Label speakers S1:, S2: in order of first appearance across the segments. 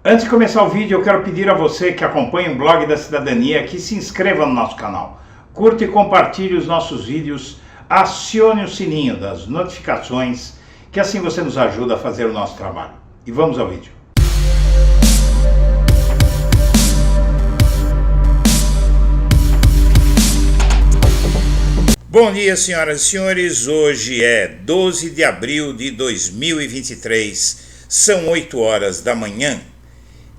S1: Antes de começar o vídeo, eu quero pedir a você que acompanha o Blog da Cidadania que se inscreva no nosso canal, curta e compartilhe os nossos vídeos, acione o sininho das notificações, que assim você nos ajuda a fazer o nosso trabalho. E vamos ao vídeo. Bom dia, senhoras e senhores. Hoje é 12 de abril de 2023, são 8 horas da manhã.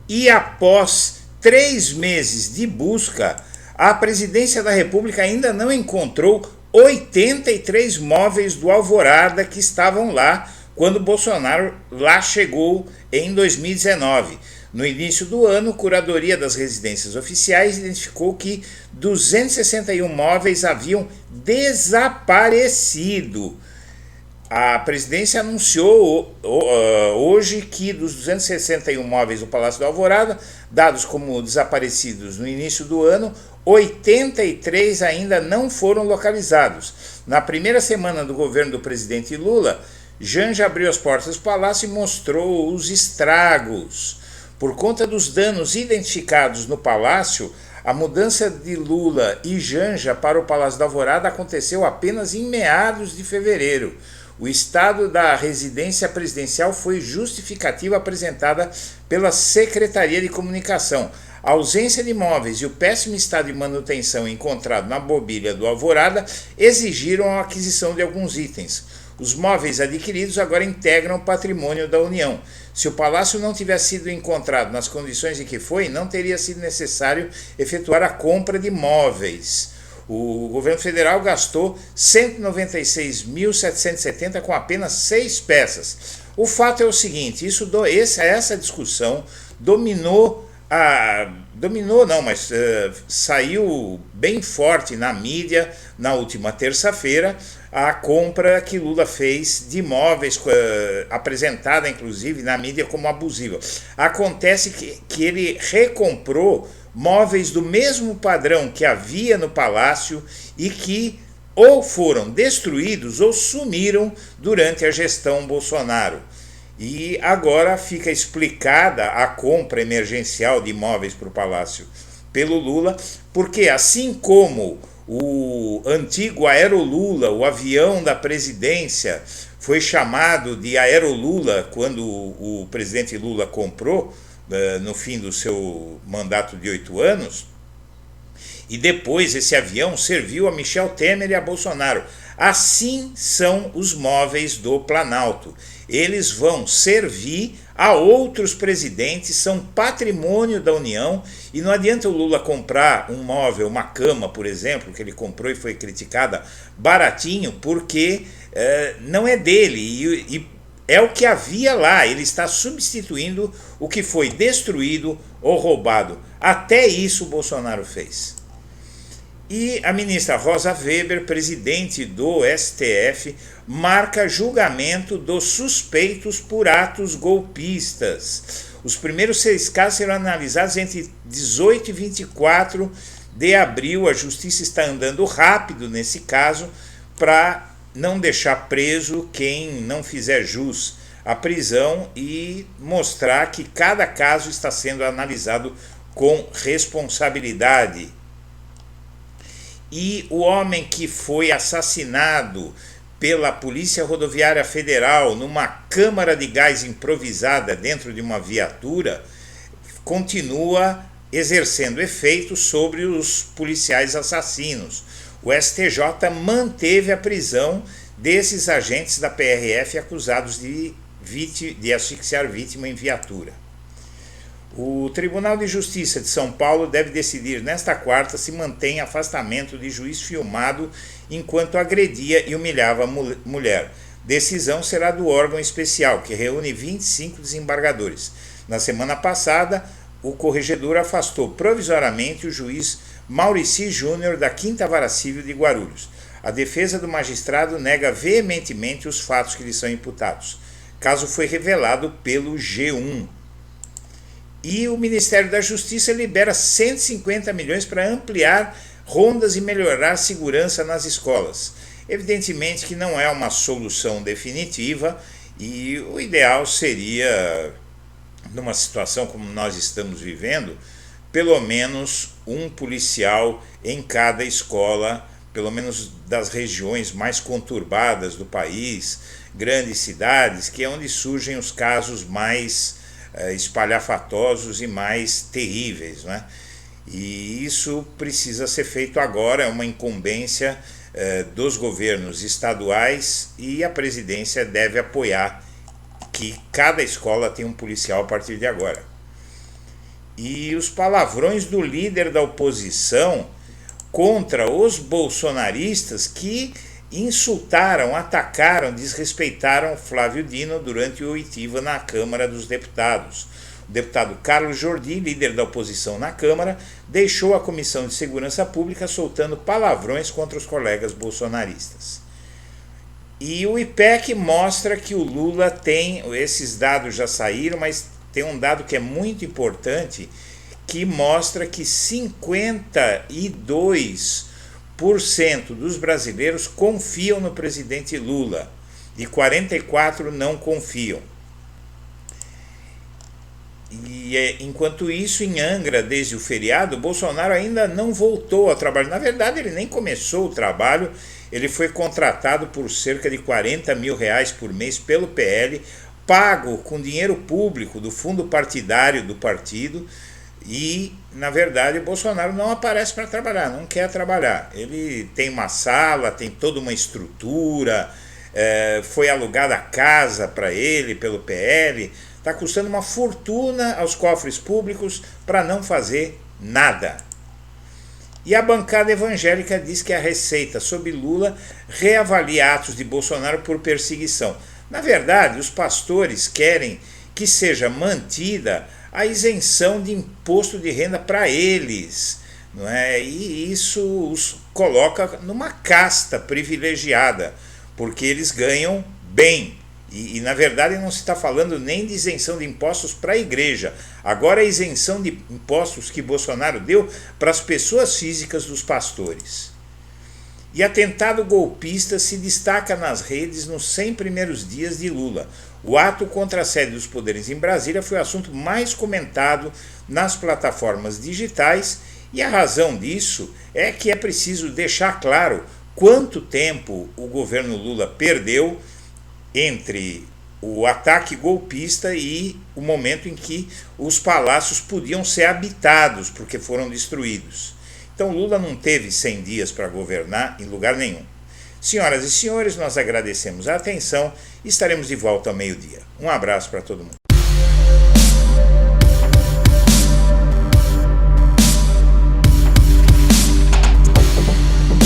S1: E após 3 meses de busca, a Presidência da República ainda não encontrou 83 móveis do Alvorada que estavam lá quando Bolsonaro lá chegou em 2019. No início do ano, a Curadoria das Residências Oficiais identificou que 261 móveis haviam desaparecido. A presidência anunciou hoje que dos 261 móveis do Palácio do Alvorada, dados como desaparecidos no início do ano, 83 ainda não foram localizados. Na primeira semana do governo do presidente Lula, Janja abriu as portas do palácio e mostrou os estragos. Por conta dos danos identificados no palácio, a mudança de Lula e Janja para o Palácio do Alvorada aconteceu apenas em meados de fevereiro. O estado da residência presidencial foi justificativa apresentada pela Secretaria de Comunicação. A ausência de móveis e o péssimo estado de manutenção encontrado na mobília do Alvorada exigiram a aquisição de alguns itens. Os móveis adquiridos agora integram o patrimônio da União. Se o palácio não tivesse sido encontrado nas condições em que foi, não teria sido necessário efetuar a compra de móveis. O governo federal gastou R$ 196.770 com apenas 6 peças. O fato é o seguinte, essa discussão saiu bem forte na mídia na última terça-feira, a compra que Lula fez de imóveis, apresentada inclusive na mídia como abusiva. Acontece que ele recomprou móveis do mesmo padrão que havia no palácio e que ou foram destruídos ou sumiram durante a gestão Bolsonaro. E agora fica explicada a compra emergencial de imóveis para o palácio pelo Lula, porque assim como o antigo Aerolula, o avião da presidência, foi chamado de Aerolula quando o presidente Lula comprou, no fim do seu mandato de 8 anos, e depois esse avião serviu a Michel Temer e a Bolsonaro. Assim são os móveis do Planalto. Eles vão servir a outros presidentes, são patrimônio da União, e não adianta o Lula comprar um móvel, uma cama, por exemplo, que ele comprou e foi criticada, baratinho, porque não é dele, e é o que havia lá, ele está substituindo o que foi destruído ou roubado. Até isso o Bolsonaro fez. E a ministra Rosa Weber, presidente do STF, marca julgamento dos suspeitos por atos golpistas. Os primeiros 6 casos serão analisados entre 18 e 24 de abril. A justiça está andando rápido nesse caso para não deixar preso quem não fizer jus à prisão e mostrar que cada caso está sendo analisado com responsabilidade. E o homem que foi assassinado pela Polícia Rodoviária Federal numa câmara de gás improvisada dentro de uma viatura continua exercendo efeito sobre os policiais assassinos. O STJ manteve a prisão desses agentes da PRF acusados de asfixiar vítima em viatura. O Tribunal de Justiça de São Paulo deve decidir nesta quarta se mantém afastamento de juiz filmado enquanto agredia e humilhava a mulher. Decisão será do órgão especial, que reúne 25 desembargadores. Na semana passada, o corregedor afastou provisoriamente o juiz Maurici Júnior da 5ª Vara Civil de Guarulhos. A defesa do magistrado nega veementemente os fatos que lhe são imputados. Caso foi revelado pelo G1. E o Ministério da Justiça libera 150 milhões para ampliar rondas e melhorar a segurança nas escolas. Evidentemente que não é uma solução definitiva e o ideal seria numa situação como nós estamos vivendo, pelo menos um policial em cada escola, pelo menos das regiões mais conturbadas do país, grandes cidades, que é onde surgem os casos mais espalhafatosos e mais terríveis, né? E isso precisa ser feito agora, é uma incumbência dos governos estaduais, e a presidência deve apoiar que cada escola tenha um policial a partir de agora. E os palavrões do líder da oposição contra os bolsonaristas que insultaram, atacaram, desrespeitaram Flávio Dino durante a oitiva na Câmara dos Deputados. O deputado Carlos Jordi, líder da oposição na Câmara, deixou a Comissão de Segurança Pública soltando palavrões contra os colegas bolsonaristas. E o IPEC mostra que o Lula tem, esses dados já saíram, mas tem um dado que é muito importante, que mostra que 52% dos brasileiros confiam no presidente Lula e 44% não confiam. E enquanto isso, em Angra, desde o feriado, Bolsonaro ainda não voltou ao trabalho. Na verdade, ele nem começou o trabalho. Ele foi contratado por cerca de R$40 mil por mês pelo PL, pago com dinheiro público do fundo partidário do partido. E, na verdade, o Bolsonaro não aparece para trabalhar, não quer trabalhar. Ele tem uma sala, tem toda uma estrutura, foi alugada a casa para ele pelo PL. Está custando uma fortuna aos cofres públicos para não fazer nada. E a bancada evangélica diz que a Receita sob Lula reavalia atos de Bolsonaro por perseguição. Na verdade, os pastores querem que seja mantida a isenção de imposto de renda para eles, não é? E isso os coloca numa casta privilegiada, porque eles ganham bem. E na verdade não se está falando nem de isenção de impostos para a igreja. Agora é a isenção de impostos que Bolsonaro deu para as pessoas físicas dos pastores. E atentado golpista se destaca nas redes nos 100 primeiros dias de Lula. O ato contra a sede dos poderes em Brasília foi o assunto mais comentado nas plataformas digitais, e a razão disso é que é preciso deixar claro quanto tempo o governo Lula perdeu entre o ataque golpista e o momento em que os palácios podiam ser habitados, porque foram destruídos. Então Lula não teve 100 dias para governar em lugar nenhum. Senhoras e senhores, nós agradecemos a atenção e estaremos de volta ao meio-dia. Um abraço para todo mundo.